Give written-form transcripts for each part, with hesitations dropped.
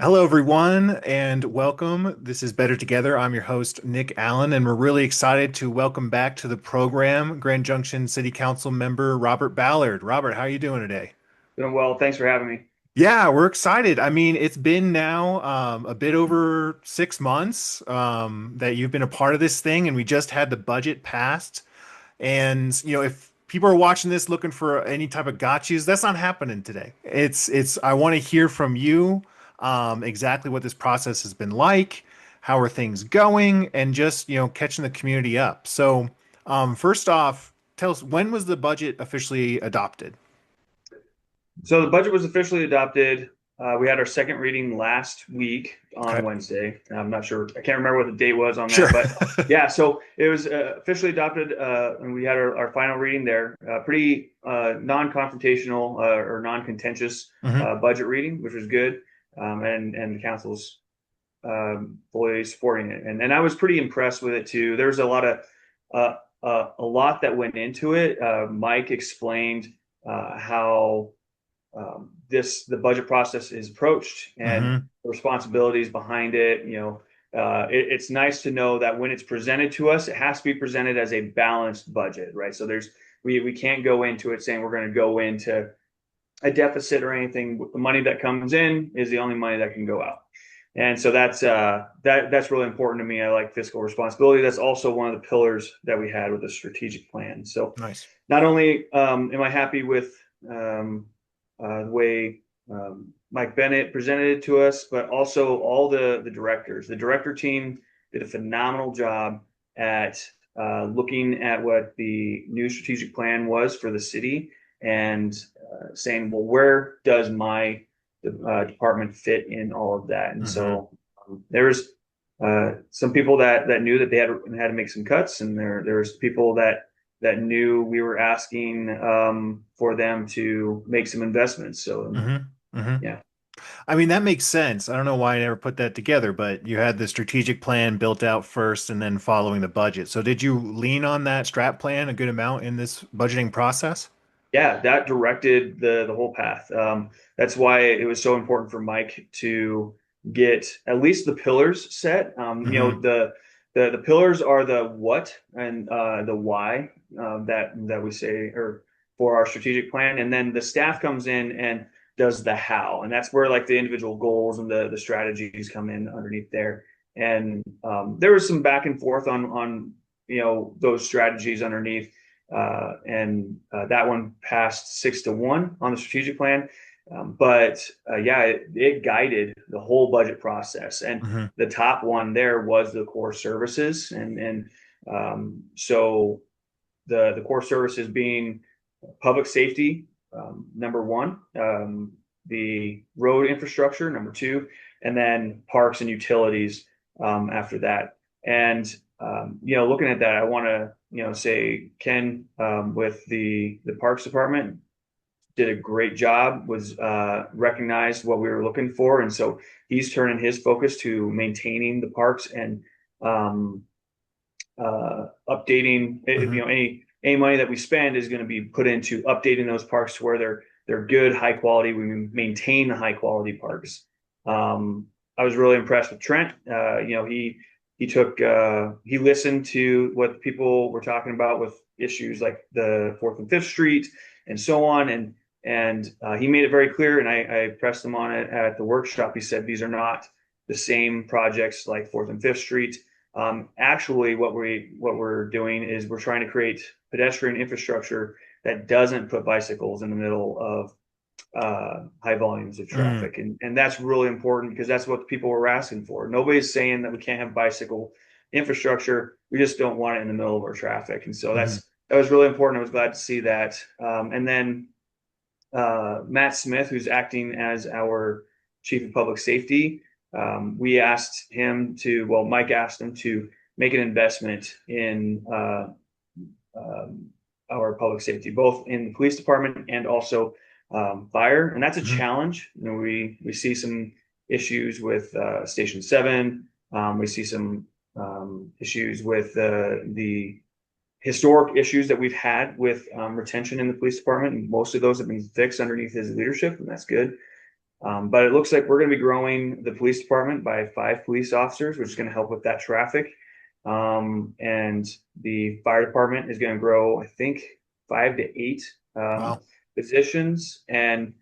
Hello, everyone, and welcome. This is Better Together. I'm your host, Nick Allen, and we're really excited to welcome back to the program Grand Junction City Council member Robert Ballard. Robert, how are you doing today? Doing well. Thanks for having me. Yeah, we're excited. I mean, it's been now a bit over 6 months that you've been a part of this thing, and we just had the budget passed. And if people are watching this looking for any type of gotchas, that's not happening today. It's I want to hear from you exactly what this process has been like, how are things going, and just catching the community up. So first off, tell us, when was the budget officially adopted? So the budget was officially adopted. We had our second reading last week on Okay. Wednesday. I'm not sure. I can't remember what the date was on Sure. that, but yeah. So it was officially adopted, and we had our final reading there. Pretty non-confrontational or non-contentious Hmm. budget reading, which was good, and the council's fully supporting it. And I was pretty impressed with it too. There's a lot that went into it. Mike explained how the budget process is approached and Hmm. the responsibilities behind it. It's nice to know that when it's presented to us, it has to be presented as a balanced budget, right? So we can't go into it saying we're going to go into a deficit or anything. The money that comes in is the only money that can go out. And so that's really important to me. I like fiscal responsibility. That's also one of the pillars that we had with the strategic plan. So Nice. not only am I happy with the way Mike Bennett presented it to us, but also all the directors. The director team did a phenomenal job at looking at what the new strategic plan was for the city and saying, well, where does my department fit in all of that? And Hmm. so there's some people that knew that they had to make some cuts, and there's people that knew we were asking for them to make some investments. So Hmm. Hmm. yeah, I mean, that makes sense. I don't know why I never put that together, but you had the strategic plan built out first and then following the budget. So did you lean on that strat plan a good amount in this budgeting process? yeah, that directed the whole path. That's why it was so important for Mike to get at least the pillars set. Hmm. The pillars are the what and the why that we say or for our strategic plan, and then the staff comes in and does the how, and that's where like the individual goals and the strategies come in underneath there. And there was some back and forth on those strategies underneath and that one passed 6-1 on the strategic plan. But yeah, it guided the whole budget process, and Hmm. the top one there was the core services, and so the core services being public safety, number one, the road infrastructure, number two, and then parks and utilities after that. And looking at that, I want to say Ken with the Parks Department did a great job, was recognized what we were looking for, and so he's turning his focus to maintaining the parks and um, updating. Hmm. Any money that we spend is going to be put into updating those parks to where they're good, high quality. We maintain the high quality parks. I was really impressed with Trent. He listened to what people were talking about with issues like the Fourth and Fifth Street and so on, and he made it very clear. And I pressed him on it at the workshop. He said these are not the same projects like Fourth and Fifth Street. Actually, what we're doing is we're trying to create pedestrian infrastructure that doesn't put bicycles in the middle of high volumes of Hmm. traffic, and that's really important because that's what the people were asking for. Nobody's saying that we can't have bicycle infrastructure. We just don't want it in the middle of our traffic, and so Hmm. that was really important. I was glad to see that. And then Matt Smith, who's acting as our chief of public safety, we asked him to, well, Mike asked him to make an investment in our public safety, both in the police department and also fire. And that's a Hmm. challenge. We see some issues with Station 7. We see some issues with the historic issues that we've had with retention in the police department, and most of those have been fixed underneath his leadership, and that's good. But it looks like we're going to be growing the police department by 5 police officers, which is going to help with that traffic. And the fire department is going to grow, I think, 5 to 8 Wow. positions. And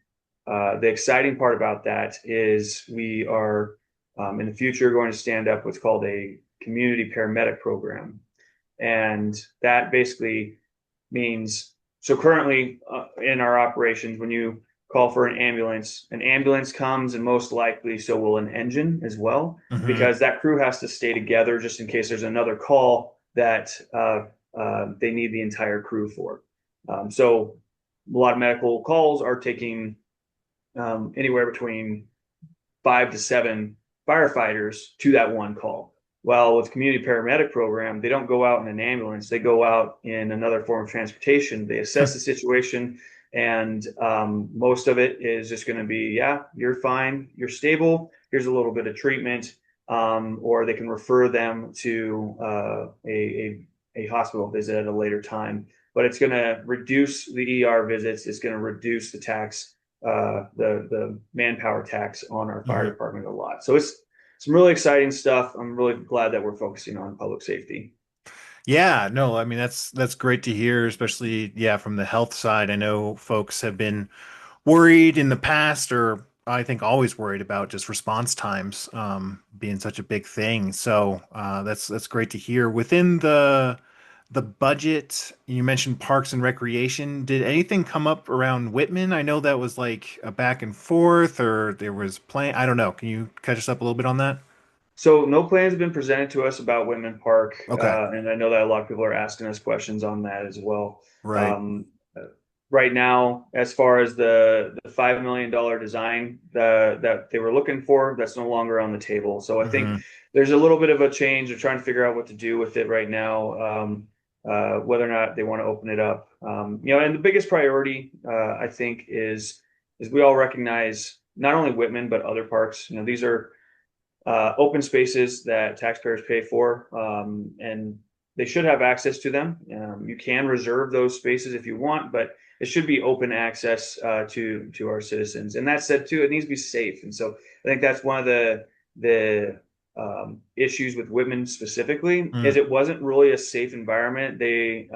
the exciting part about that is we are in the future going to stand up what's called a community paramedic program. And that basically means so currently in our operations, when you call for an ambulance comes, and most likely so will an engine as well, Hmm. because that crew has to stay together just in case there's another call that they need the entire crew for. So a lot of medical calls are taking anywhere between 5 to 7 firefighters to that one call. Well, with community paramedic program, they don't go out in an ambulance; they go out in another form of transportation. They assess the situation, and most of it is just going to be, yeah, you're fine, you're stable. Here's a little bit of treatment, or they can refer them to a hospital visit at a later time. But it's going to reduce the ER visits. It's going to reduce the the manpower tax on our fire Hmm. department a lot. So it's some really exciting stuff. I'm really glad that we're focusing on public safety. Yeah, no, I mean that's great to hear, especially yeah, from the health side. I know folks have been worried in the past, or I think always worried about just response times being such a big thing. So that's great to hear. Within the budget, you mentioned parks and recreation. Did anything come up around Whitman? I know that was like a back and forth, or there was plan. I don't know. Can you catch us up a little bit on that? So no plans have been presented to us about Whitman Park, Okay, and I know that a lot of people are asking us questions on that as well. right. Um, right now, as far as the $5 million design that they were looking for, that's no longer on the table. So I think Hmm. there's a little bit of a change. They're trying to figure out what to do with it right now, whether or not they want to open it up. And the biggest priority, I think, is we all recognize not only Whitman but other parks. These are open spaces that taxpayers pay for, and they should have access to them. You can reserve those spaces if you want, but it should be open access to our citizens. And that said, too, it needs to be safe. And so I think that's one of the issues with Whitman specifically is Mm. it wasn't really a safe environment. They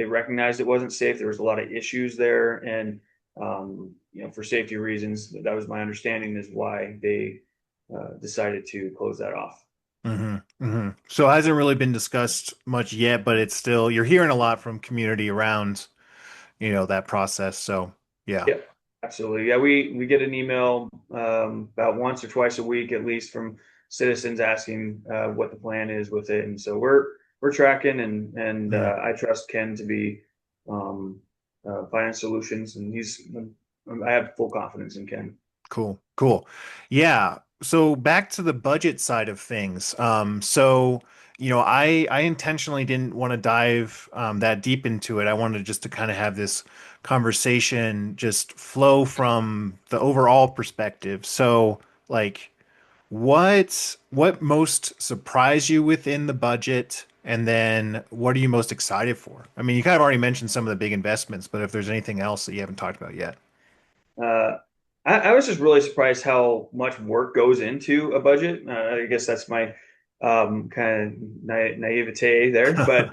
recognized it wasn't safe. There was a lot of issues there, and for safety reasons, that was my understanding is why they decided to close that off. Hmm. Hmm. So it hasn't really been discussed much yet, but it's still you're hearing a lot from community around, that process. So yeah. Yeah, absolutely. Yeah, we get an email about once or twice a week at least from citizens asking what the plan is with it, and so we're tracking, and Mm. I trust Ken to be finding solutions, and I have full confidence in Ken. Cool. Cool. Yeah. So back to the budget side of things. I intentionally didn't want to dive that deep into it. I wanted just to kind of have this conversation just flow from the overall perspective. So, like, what most surprised you within the budget, and then what are you most excited for? I mean, you kind of already mentioned some of the big investments, but if there's anything else that you haven't talked about yet. Uh, I was just really surprised how much work goes into a budget. I guess that's my kind of naivete there, but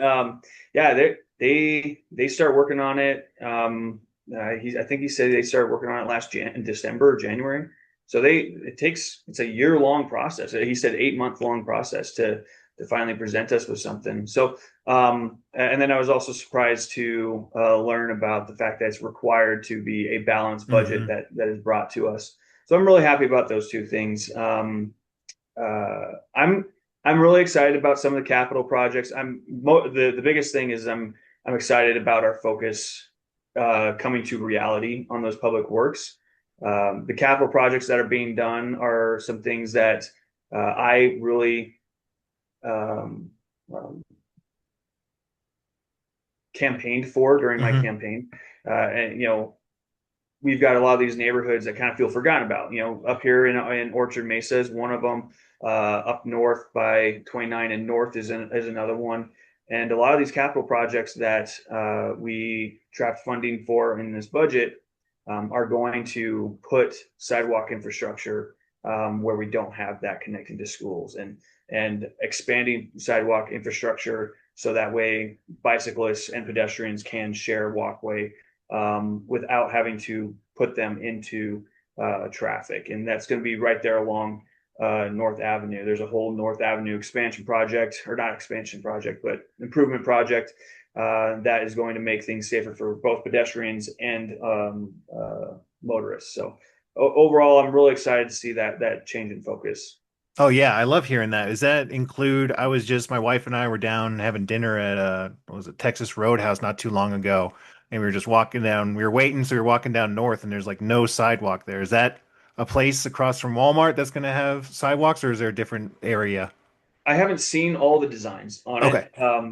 yeah, they start working on it. I think he said they started working on it in December or January. So it's a year long process. He said 8 month long process to finally present us with something. So and then I was also surprised to learn about the fact that it's required to be a balanced budget Hmm. that is brought to us. So I'm really happy about those two things. I'm really excited about some of the capital projects. The biggest thing is I'm excited about our focus coming to reality on those public works. The capital projects that are being done are some things that I really um, um, campaigned for during my Hmm. campaign. And we've got a lot of these neighborhoods that kind of feel forgotten about. Up here in Orchard Mesa is one of them. Up north by 29 and North is another one. And a lot of these capital projects that we trapped funding for in this budget, are going to put sidewalk infrastructure where we don't have that connecting to schools, and expanding sidewalk infrastructure so that way bicyclists and pedestrians can share walkway without having to put them into traffic. And that's going to be right there along North Avenue. There's a whole North Avenue expansion project, or not expansion project, but improvement project that is going to make things safer for both pedestrians and motorists. So overall, I'm really excited to see that change in focus. Oh yeah, I love hearing that. Does that include, I was just, my wife and I were down having dinner at what was it, Texas Roadhouse not too long ago, and we were just walking down, we were waiting, so we were walking down north and there's like no sidewalk there. Is that a place across from Walmart that's going to have sidewalks, or is there a different area? I haven't seen all the designs on it, Okay.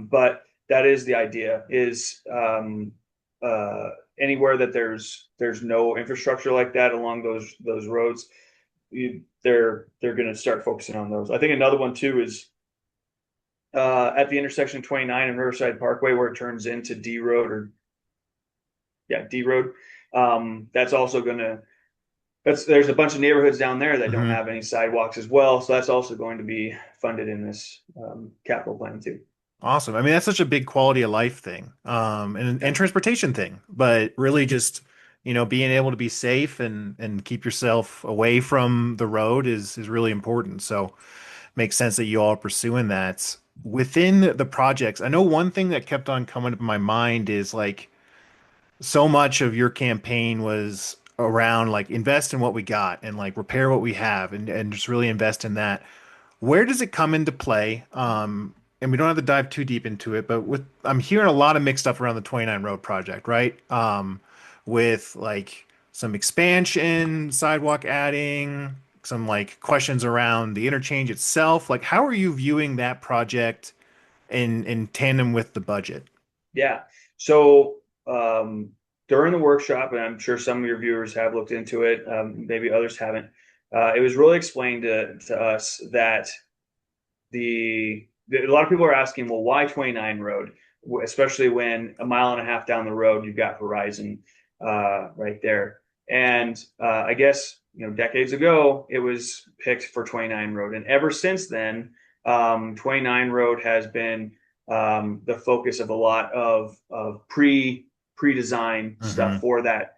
but that is the idea. Is anywhere that there's no infrastructure like that along those roads, they're going to start focusing on those. I think another one too is at the intersection of 29 and Riverside Parkway where it turns into D Road, or yeah, D Road. That's also going to there's a bunch of neighborhoods down there that don't hmm have any sidewalks as well, so that's also going to be funded in this capital plan too. Awesome. I mean, that's such a big quality of life thing, and Yeah, transportation thing, but really just, being able to be safe and keep yourself away from the road is really important. So makes sense that you all are pursuing that within the projects. I know one thing that kept on coming up in my mind is like so much of your campaign was around like invest in what we got and like repair what we have and just really invest in that. Where does it come into play? And we don't have to dive too deep into it, but I'm hearing a lot of mixed stuff around the 29 Road project, right? With like some expansion, sidewalk adding, some like questions around the interchange itself. Like, how are you viewing that project in tandem with the budget? yeah. So during the workshop, and I'm sure some of your viewers have looked into it, maybe others haven't. It was really explained to us that a lot of people are asking, well, why 29 Road, especially when a mile and a half down the road you've got Verizon right there. And I guess decades ago it was picked for 29 Road, and ever since then, 29 Road has been the focus of a lot of pre-design stuff hmm for that,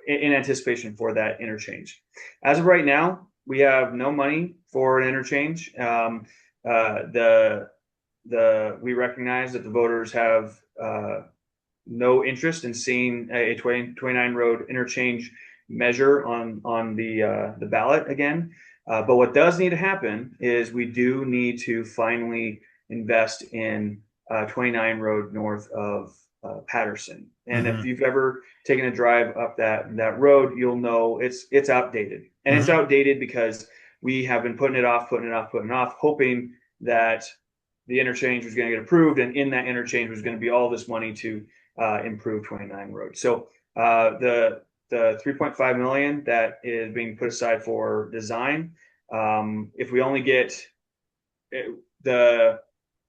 in anticipation for that interchange. As of right now, we have no money for an interchange. The we recognize that the voters have no interest in seeing a 29 road interchange measure on the ballot again. But what does need to happen is we do need to finally invest in 29 road north of Patterson. And if hmm you've ever taken a drive up that road, you'll know it's outdated, and it's hmm outdated because we have been putting it off, hoping that the interchange was going to get approved, and in that interchange was going to be all this money to improve 29 road. So the 3.5 million that is being put aside for design, if we only get the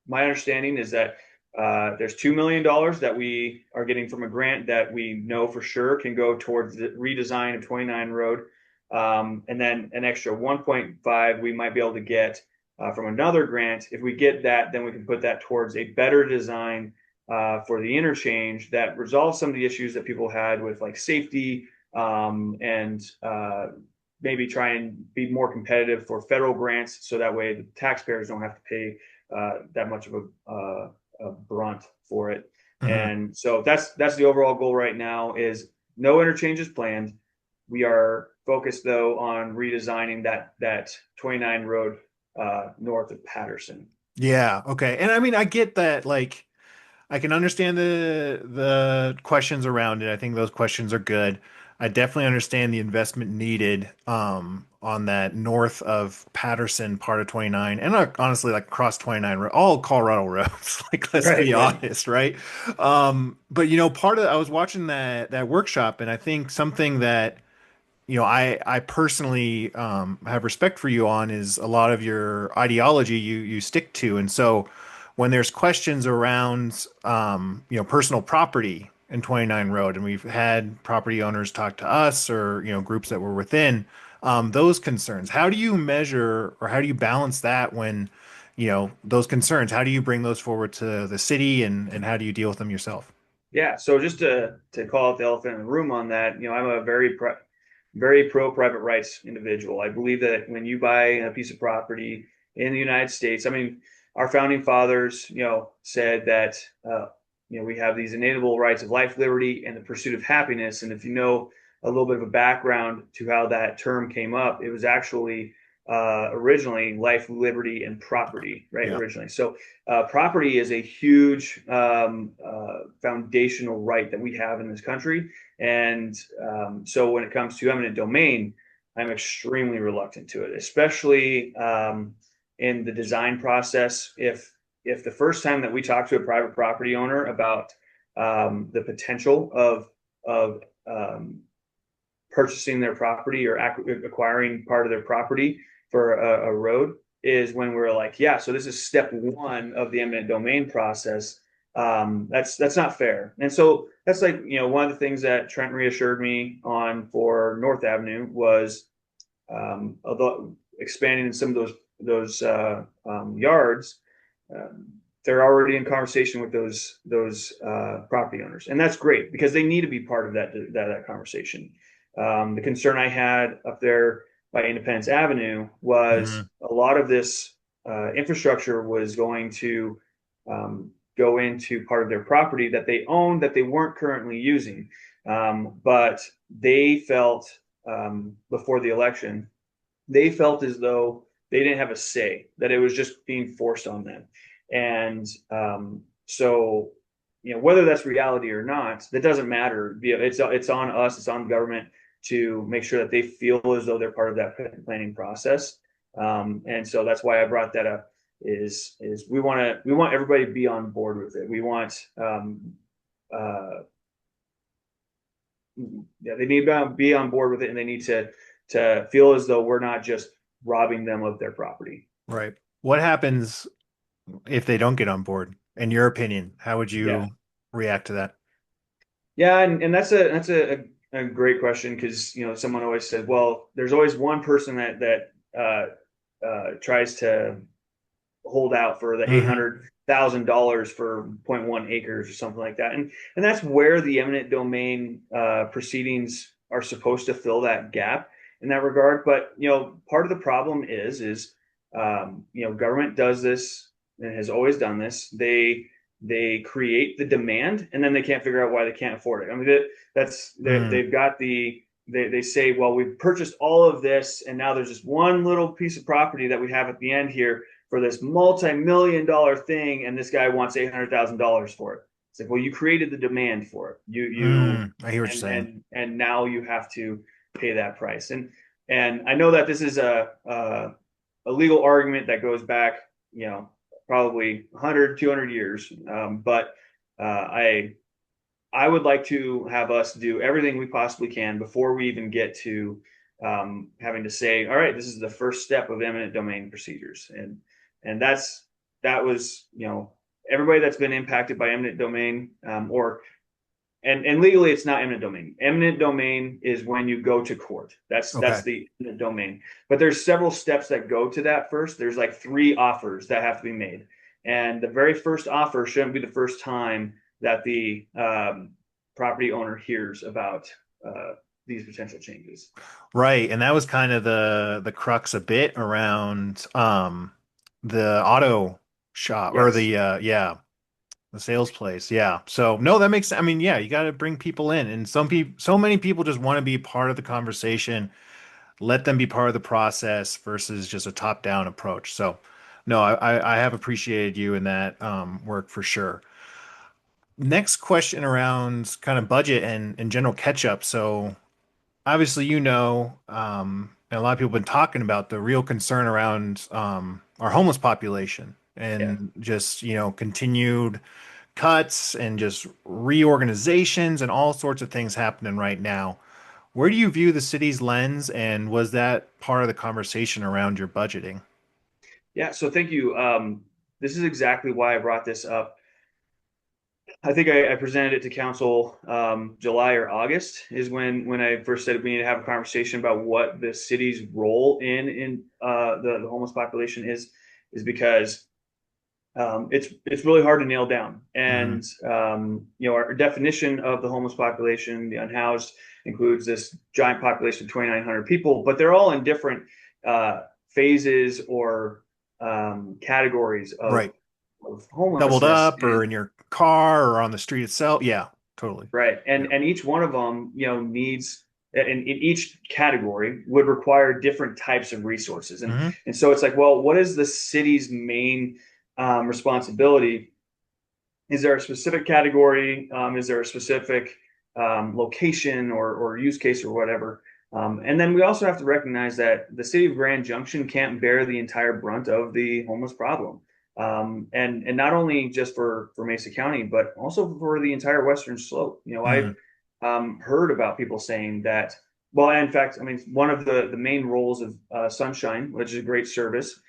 my understanding is that there's $2 million that we are getting from a grant that we know for sure can go towards the redesign of 29 road. And then an extra 1.5 we might be able to get from another grant. If we get that, then we can put that towards a better design for the interchange that resolves some of the issues that people had with like safety, and maybe try and be more competitive for federal grants, so that way the taxpayers don't have to pay that much of a brunt for it. hmm And so that's the overall goal right now, is no interchanges planned. We are focused though on redesigning that 29 road north of Patterson. Yeah, okay. And I mean, I get that, like, I can understand the questions around it. I think those questions are good. I definitely understand the investment needed on that north of Patterson part of 29 and honestly like across 29 all Colorado roads. Like let's Right, be right. honest, right? But part of I was watching that workshop and I think something that I personally have respect for you on is a lot of your ideology you stick to. And so when there's questions around personal property, and 29 Road, and we've had property owners talk to us or, groups that were within those concerns. How do you measure or how do you balance that when, those concerns, how do you bring those forward to the city and how do you deal with them yourself? Yeah. So just to call out the elephant in the room on that, I'm a very pro private rights individual. I believe that when you buy a piece of property in the United States, I mean, our founding fathers, said that we have these inalienable rights of life, liberty, and the pursuit of happiness. And if you know a little bit of a background to how that term came up, it was actually originally life, liberty, and property, right? Yeah. Originally. So property is a huge foundational right that we have in this country. And so when it comes to eminent domain, I'm extremely reluctant to it, especially in the design process. If the first time that we talk to a private property owner about the potential of purchasing their property or acquiring part of their property for a road is when we're like, yeah, so this is step one of the eminent domain process. That's not fair. And so that's like, one of the things that Trent reassured me on for North Avenue was although expanding in some of those yards, um, they're already in conversation with those property owners, and that's great because they need to be part of that conversation. The concern I had up there by Independence Avenue was Hmm. a lot of this infrastructure was going to go into part of their property that they owned that they weren't currently using. But they felt before the election, they felt as though they didn't have a say, that it was just being forced on them. And so, whether that's reality or not, that doesn't matter. It's on us, it's on the government to make sure that they feel as though they're part of that planning process. And so that's why I brought that up. Is we want everybody to be on board with it. We want uh, yeah, they need to be on board with it, and they need to feel as though we're not just robbing them of their property. Right. What happens if they don't get on board? In your opinion, how would Yeah, you react to that? yeah, and that's a great question because someone always said, well, there's always one person that tries to hold out for the eight Hmm. hundred thousand dollars for zero point 0.1 acres or something like that, and that's where the eminent domain proceedings are supposed to fill that gap in that regard. But part of the problem is government does this and has always done this. They create the demand and then they can't figure out why they can't afford it. I mean, Mm. they've got they say, well, we've purchased all of this and now there's just one little piece of property that we have at the end here for this multi-million-dollar thing, and this guy wants $800,000 for it. It's like, well, you created the demand for it. I hear what you're saying. And now you have to pay that price. And I know that this is a legal argument that goes back, probably 100, 200 years. But I would like to have us do everything we possibly can before we even get to having to say, all right, this is the first step of eminent domain procedures, and that was everybody that's been impacted by eminent domain or and legally it's not eminent domain. Eminent domain is when you go to court. That's Okay. the eminent domain. But there's several steps that go to that first. There's like three offers that have to be made, and the very first offer shouldn't be the first time that the property owner hears about these potential changes. Right. And that was kind of the crux a bit around the auto shop or Yes. the the sales place. Yeah. So no, that makes I mean, yeah, you got to bring people in and so many people just want to be part of the conversation, let them be part of the process versus just a top-down approach. So no, I have appreciated you in that work for sure. Next question around kind of budget and general catch up. So obviously, and a lot of people have been talking about the real concern around our homeless population Yeah. and just, continued cuts and just reorganizations and all sorts of things happening right now. Where do you view the city's lens, and was that part of the conversation around your budgeting? Yeah. So thank you. This is exactly why I brought this up. I think I presented it to council July or August is when I first said we need to have a conversation about what the city's role in the homeless population is because it's really hard to nail down. Hmm. And our definition of the homeless population, the unhoused, includes this giant population of 2,900 people, but they're all in different phases or categories Right. of Doubled homelessness. up or in your car or on the street itself. Yeah, totally. Right. Yeah. And each one of them, needs in each category would require different types of resources. Hmm. And so it's like, well, what is the city's main responsibility? Is there a specific category? Is there a specific location or use case or whatever? And then we also have to recognize that the city of Grand Junction can't bear the entire brunt of the homeless problem. And not only just for Mesa County, but also for the entire Western Slope. I've Hmm. heard about people saying that. Well, in fact, I mean, one of the main roles of Sunshine, which is a great service,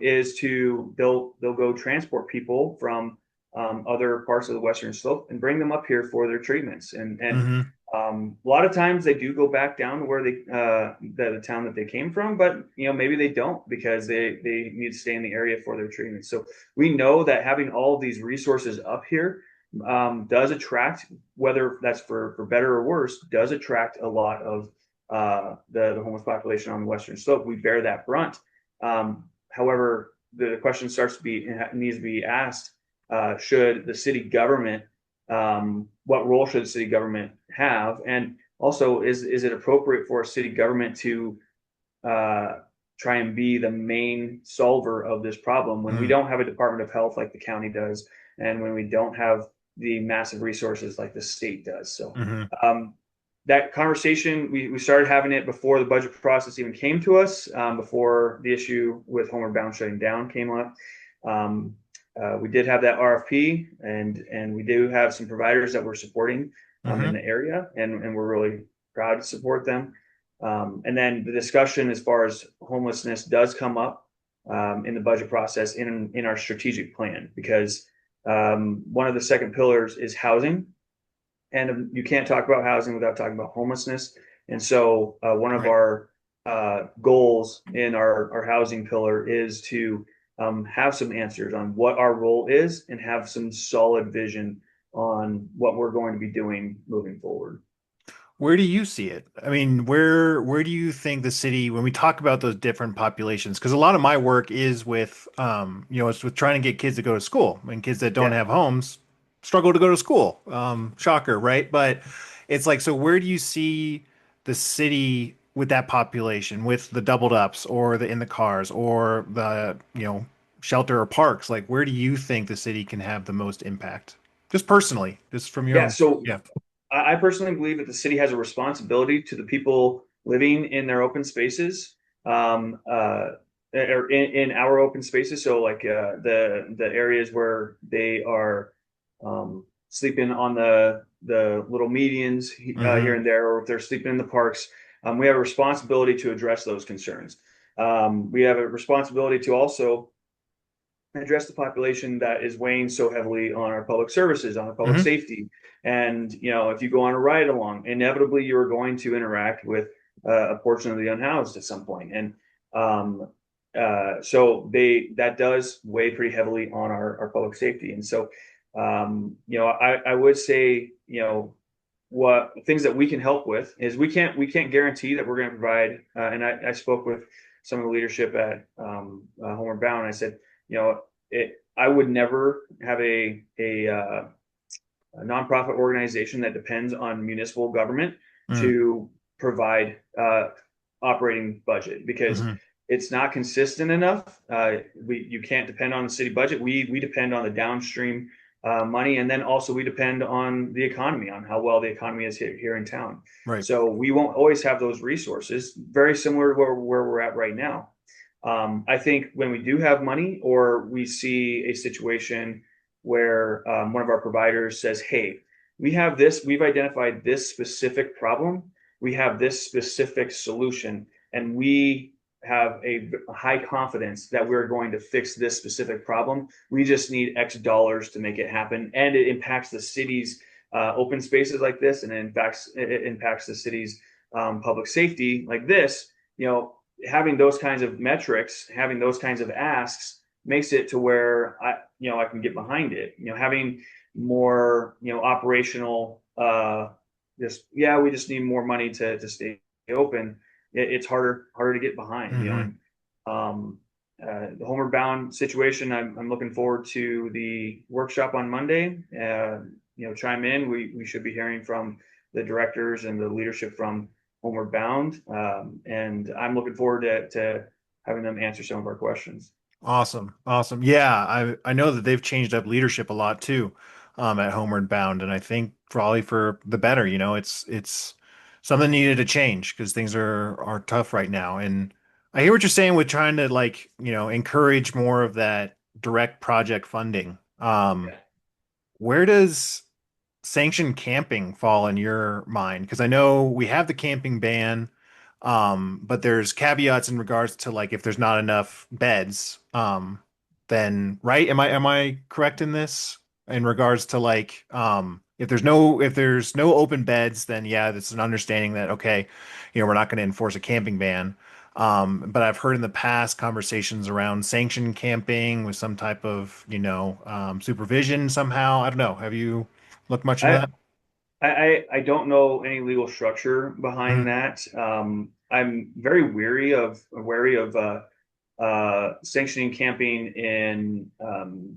is to they'll go transport people from other parts of the Western Slope and bring them up here for their treatments. And Hmm. a lot of times they do go back down to where the town that they came from, but maybe they don't because they need to stay in the area for their treatment. So we know that having all of these resources up here does attract, whether that's for better or worse, does attract a lot of the homeless population on the Western Slope. We bear that brunt. However, the question needs to be asked: should the city government, what role should the city government have, and also is it appropriate for a city government to uh, try and be the main solver of this problem when we Hmm. don't have a Department of Health like the county does, and when we don't have the massive resources like the state does. So Hmm. that conversation, we started having it before the budget process even came to us, before the issue with Homeward Bound shutting down came up. Um, we did have that RFP, and we do have some providers that we're supporting in Hmm. the area, and we're really proud to support them. And then the discussion as far as homelessness does come up in the budget process in our strategic plan because one of the second pillars is housing, and you can't talk about housing without talking about homelessness. And so one of Right. our goals in our housing pillar is to have some answers on what our role is and have some solid vision on what we're going to be doing moving forward. Where do you see it? I mean, where do you think the city, when we talk about those different populations, because a lot of my work is with it's with trying to get kids to go to school, and kids that don't Yeah. have homes struggle to go to school. Shocker, right? But it's like, so where do you see the city with that population, with the doubled ups or the in the cars or the, shelter or parks? Like, where do you think the city can have the most impact? Just personally, just from your Yeah. own, So yeah. I personally believe that the city has a responsibility to the people living in their open spaces, or in our open spaces. So like the areas where they are sleeping on the little medians here Hmm. and there, or if they're sleeping in the parks, we have a responsibility to address those concerns. We have a responsibility to also address the population that is weighing so heavily on our public services, on our public Hmm. safety. And if you go on a ride along, inevitably you are going to interact with a portion of the unhoused at some point. And so that does weigh pretty heavily on our public safety. And so I would say what things that we can help with is we can't guarantee that we're going to provide. And I spoke with some of the leadership at Homeward Bound. And I said, I would never have a nonprofit organization that depends on municipal government Hmm. to provide operating budget because Hmm. it's not consistent enough. You can't depend on the city budget. We depend on the downstream money, and then also we depend on the economy, on how well the economy is here in town. Right. So we won't always have those resources. Very similar to where we're at right now. I think when we do have money or we see a situation where one of our providers says, hey, we've identified this specific problem, we have this specific solution, and we have a high confidence that we're going to fix this specific problem. We just need X dollars to make it happen, and it impacts the city's open spaces like this, and it impacts the city's public safety like this. Having those kinds of metrics, having those kinds of asks makes it to where I can get behind it. Having more, operational, just, yeah, we just need more money to stay open. It's harder to get behind, Hmm. and the homeward bound situation, I'm looking forward to the workshop on Monday. Chime in. We should be hearing from the directors and the leadership from Homeward Bound, and I'm looking forward to having them answer some of our questions. Awesome. Awesome. Yeah, I know that they've changed up leadership a lot too, at Homeward Bound, and I think probably for the better. It's something needed to change because things are tough right now. And I hear what you're saying with trying to like, encourage more of that direct project funding. Yeah. Where does sanctioned camping fall in your mind? Because I know we have the camping ban, but there's caveats in regards to like if there's not enough beds, then right? Am I correct in this? In regards to like, if there's no open beds, then yeah, it's an understanding that okay, we're not going to enforce a camping ban. But I've heard in the past conversations around sanctioned camping with some type of, supervision somehow. I don't know. Have you looked much into I, that? I don't know any legal structure behind Mhm. that. I'm very wary of sanctioning camping in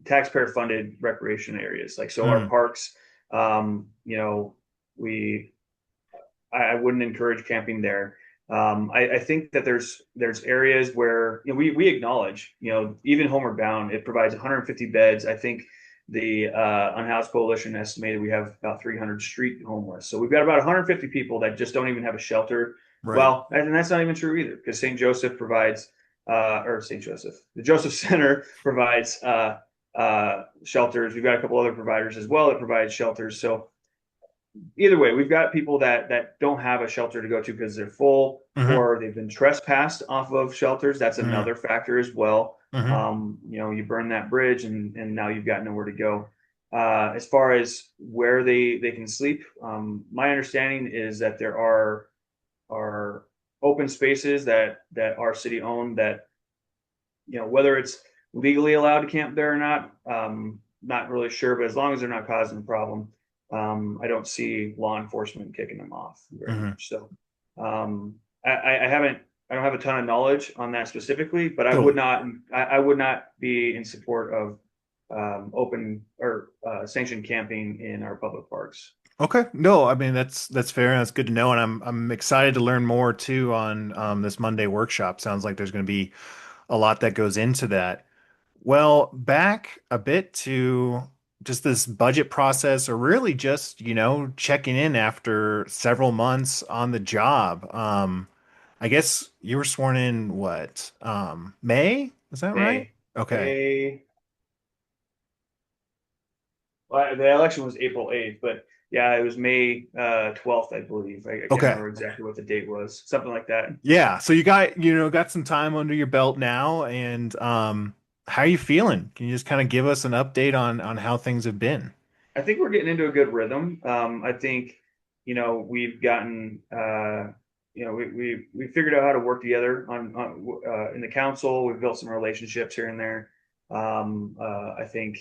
taxpayer funded recreation areas. Like, so our Mm. parks, we I wouldn't encourage camping there. I think that there's areas where we acknowledge, even Homeward Bound, it provides 150 beds. I think the Unhoused Coalition estimated we have about 300 street homeless. So we've got about 150 people that just don't even have a shelter. Right. Well, and that's not even true either, because St. Joseph provides, or St. Joseph, the Joseph Center provides shelters. We've got a couple other providers as well that provide shelters. So either way, we've got people that don't have a shelter to go to because they're full, Hmm. or they've been trespassed off of shelters. That's Hmm. another factor as well. Hmm. You burn that bridge, and now you've got nowhere to go. As far as where they can sleep, my understanding is that there are open spaces that are city owned, that whether it's legally allowed to camp there or not, not really sure. But as long as they're not causing a problem, I don't see law enforcement kicking them off very Hmm. much. So um, I haven't. I don't have a ton of knowledge on that specifically, but Totally. I would not be in support of open or sanctioned camping in our public parks. Okay. No, I mean that's fair and that's good to know. And I'm excited to learn more too on this Monday workshop. Sounds like there's going to be a lot that goes into that. Well, back a bit to just this budget process, or really just, checking in after several months on the job. I guess you were sworn in what? May? Is that right? May Okay. May Well, the election was April 8th, but yeah, it was May 12th, I believe. I can't Okay. remember exactly what the date was. Something like that. Yeah. So you got some time under your belt now, and how are you feeling? Can you just kind of give us an update on how things have been? I think we're getting into a good rhythm. I think, we've gotten, we figured out how to work together in the council. We've built some relationships here and there. I think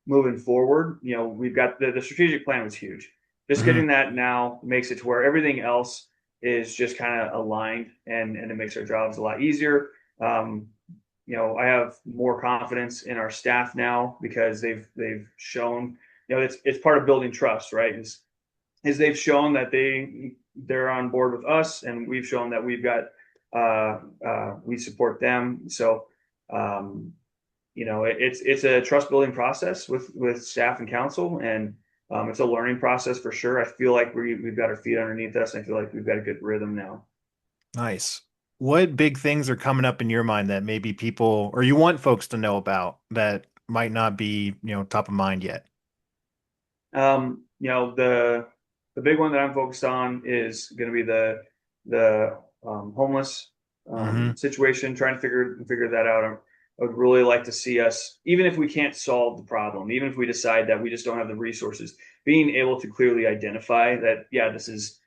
moving forward, we've got the strategic plan was huge. Just Hmm. getting that now makes it to where everything else is just kind of aligned, and it makes our jobs a lot easier. Um, I have more confidence in our staff now because they've shown, it's part of building trust, right? Is they've shown that they're on board with us, and we've shown that we support them. So um, it's a trust building process with staff and council, and it's a learning process for sure. I feel like we've got our feet underneath us, and I feel like we've got a good rhythm now. Nice. What big things are coming up in your mind that maybe people or you want folks to know about that might not be, top of mind yet? The big one that I'm focused on is going to be the homeless Hmm. situation, trying to figure that out. I would really like to see us, even if we can't solve the problem, even if we decide that we just don't have the resources, being able to clearly identify that, yeah, this is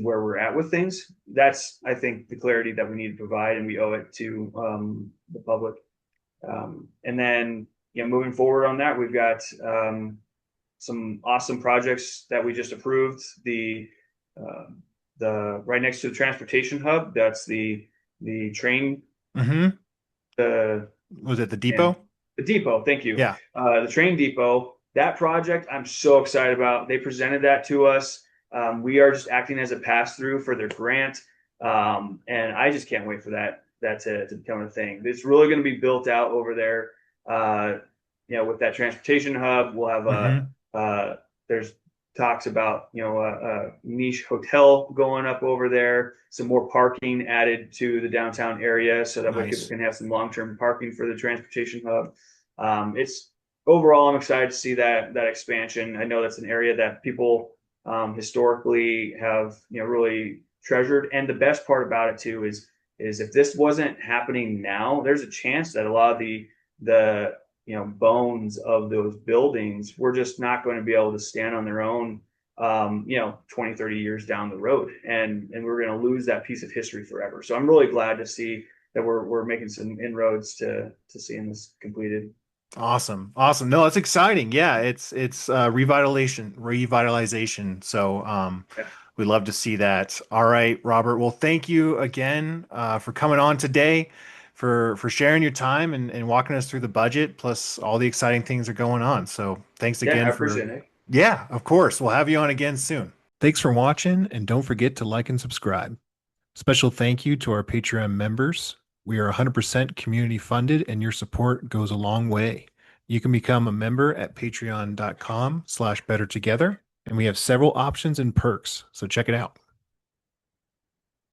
where we're at with things. That's, I think, the clarity that we need to provide, and we owe it to the public. And then, moving forward on that, we've got some awesome projects that we just approved. Uh, the right next to the transportation hub, that's the train, Hmm. the Was it the and depot? the depot. Thank you. Yeah. The train depot. That project, I'm so excited about. They presented that to us. We are just acting as a pass through for their grant, and I just can't wait for that to become a thing. It's really going to be built out over there. Uh, with that transportation hub, we'll have Hmm. there's talks about a niche hotel going up over there, some more parking added to the downtown area, so that way people Nice. can have some long-term parking for the transportation hub. It's overall, I'm excited to see that expansion. I know that's an area that people historically have really treasured, and the best part about it too is if this wasn't happening now, there's a chance that a lot of the bones of those buildings were just not going to be able to stand on their own 20, 30 years down the road. And we're going to lose that piece of history forever. So I'm really glad to see that we're making some inroads to seeing this completed. Awesome. Awesome. No, it's exciting. Yeah, it's revitalization. So Yeah, we'd love to see that. All right, Robert. Well, thank you again for coming on today, for sharing your time and walking us through the budget, plus all the exciting things that are going on. So thanks yeah, again I for appreciate it. yeah, of course. We'll have you on again soon. Thanks for watching, and don't forget to like and subscribe. Special thank you to our Patreon members. We are 100% community funded, and your support goes a long way. You can become a member at patreon.com/bettertogether, and we have several options and perks, so check it out.